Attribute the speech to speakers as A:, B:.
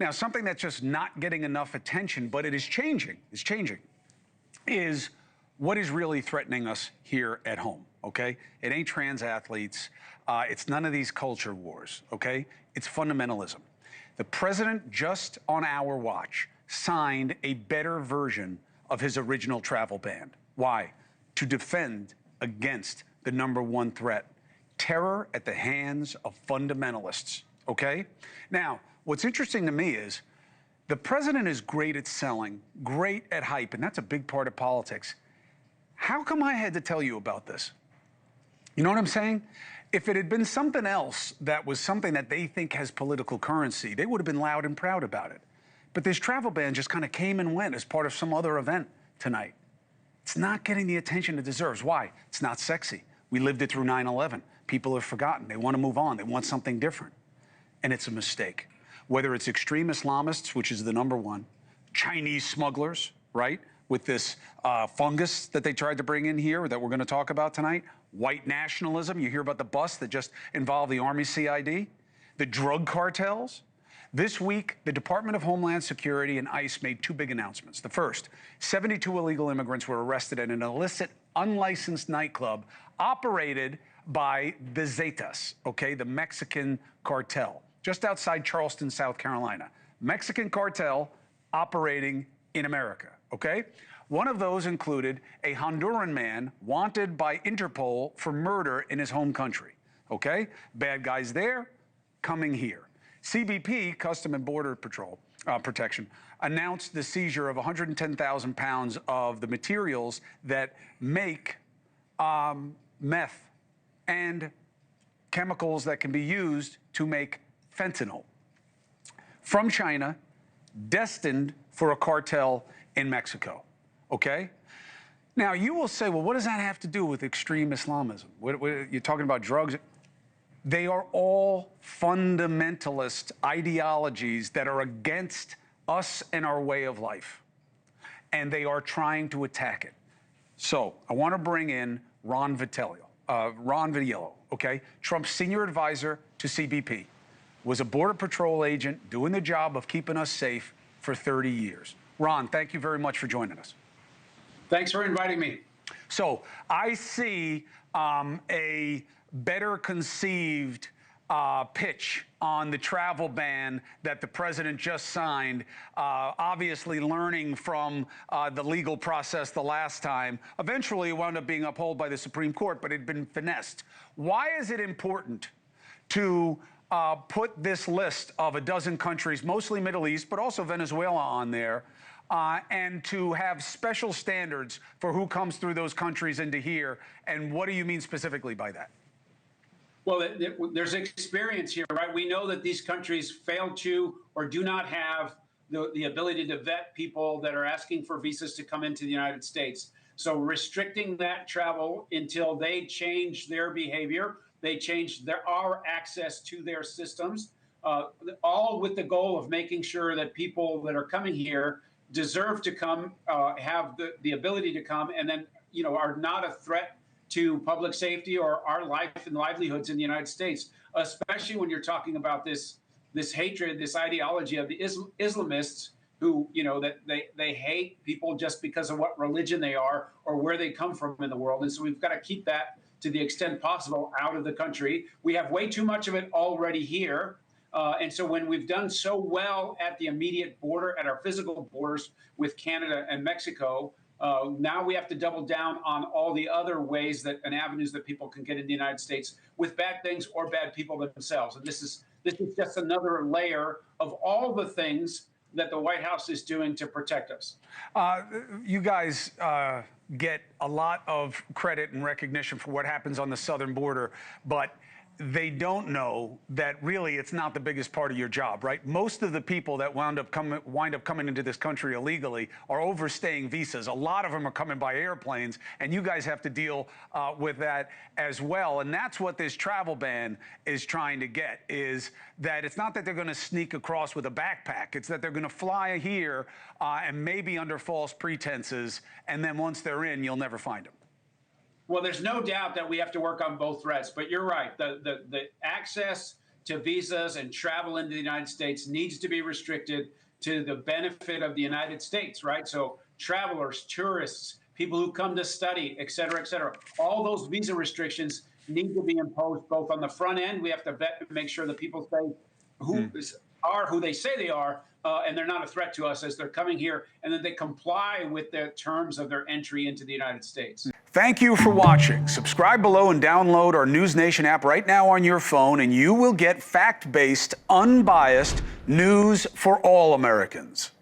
A: Now, something that's just not getting enough attention, but it is changing, is what is really threatening us here at home, okay? It ain't trans athletes. It's none of these culture wars, okay? It's fundamentalism. The president, just on our watch, signed a better version of his original travel ban. Why? To defend against the #1 threat, terror at the hands of fundamentalists, okay? Now, what's interesting to me is the president is great at selling, great at hype, and that's a big part of politics. How come I had to tell you about this? You know what I'm saying? If it had been something else that was something that they think has political currency, they would have been loud and proud about it. But this travel ban just kind of came and went as part of some other event tonight. It's not getting the attention it deserves. Why? It's not sexy. We lived it through 9/11. People have forgotten. They want to move on. They want something different. And it's a mistake. Whether it's extreme Islamists, which is the #1, Chinese smugglers, right, with this fungus that they tried to bring in here that we're going to talk about tonight, white nationalism. You hear about the bus that just involved the Army CID, the drug cartels. This week, the Department of Homeland Security and ICE made 2 big announcements. The first, 72 illegal immigrants were arrested at an illicit, unlicensed nightclub operated by the Zetas, okay, the Mexican cartel, just outside Charleston, South Carolina. Mexican cartel operating in America, okay? One of those included a Honduran man wanted by Interpol for murder in his home country, okay? Bad guys there, coming here. CBP, Custom and Border Patrol Protection, announced the seizure of 110,000 pounds of the materials that make meth and chemicals that can be used to make fentanyl from China, destined for a cartel in Mexico, okay? Now, you will say, well, what does that have to do with extreme Islamism? You're talking about drugs? They are all fundamentalist ideologies that are against us and our way of life, and they are trying to attack it. So I want to bring in Ron Vitiello, okay? Trump's senior advisor to CBP, was a Border Patrol agent doing the job of keeping us safe for 30 years. Ron, thank you very much for joining us.
B: Thanks for inviting me.
A: So I see a better conceived pitch on the travel ban that the president just signed, obviously learning from the legal process the last time. Eventually, it wound up being upheld by the Supreme Court, but it had been finessed. Why is it important to put this list of a dozen countries, mostly Middle East, but also Venezuela on there, and to have special standards for who comes through those countries into here? And what do you mean specifically by that?
B: Well, there's experience here, right? We know that these countries fail to or do not have the ability to vet people that are asking for visas to come into the United States. So restricting that travel until they change their behavior, they change our access to their systems, all with the goal of making sure that people that are coming here deserve to come, have the ability to come, and then, you know, are not a threat to public safety or our life and livelihoods in the United States, especially when you're talking about this hatred, this ideology of the Islamists who, you know, that they hate people just because of what religion they are or where they come from in the world. And so we've got to keep that, to the extent possible, out of the country. We have way too much of it already here. And so when we've done so well at the immediate border, at our physical borders with Canada and Mexico, now we have to double down on all the other ways that and avenues that people can get in the United States with bad things or bad people themselves. And this is just another layer of all the things that the White House is doing to protect us.
A: You guys get a lot of credit and recognition for what happens on the southern border, but they don't know that really it's not the biggest part of your job, right? Most of the people that wind up coming into this country illegally are overstaying visas. A lot of them are coming by airplanes, and you guys have to deal with that as well. And that's what this travel ban is trying to get, is that it's not that they're going to sneak across with a backpack. It's that they're going to fly here and maybe under false pretenses, and then once they're in, you'll never find them.
B: Well, there's no doubt that we have to work on both threats, but you're right. The access to visas and travel into the United States needs to be restricted to the benefit of the United States, right? So travelers, tourists, people who come to study, et cetera, all those visa restrictions need to be imposed both on the front end. We have to vet and make sure that people say who are who they say they are, and they're not a threat to us as they're coming here, and that they comply with the terms of their entry into the United States.
A: Thank you for watching. Subscribe below and download our NewsNation app right now on your phone, and you will get fact-based, unbiased news for all Americans.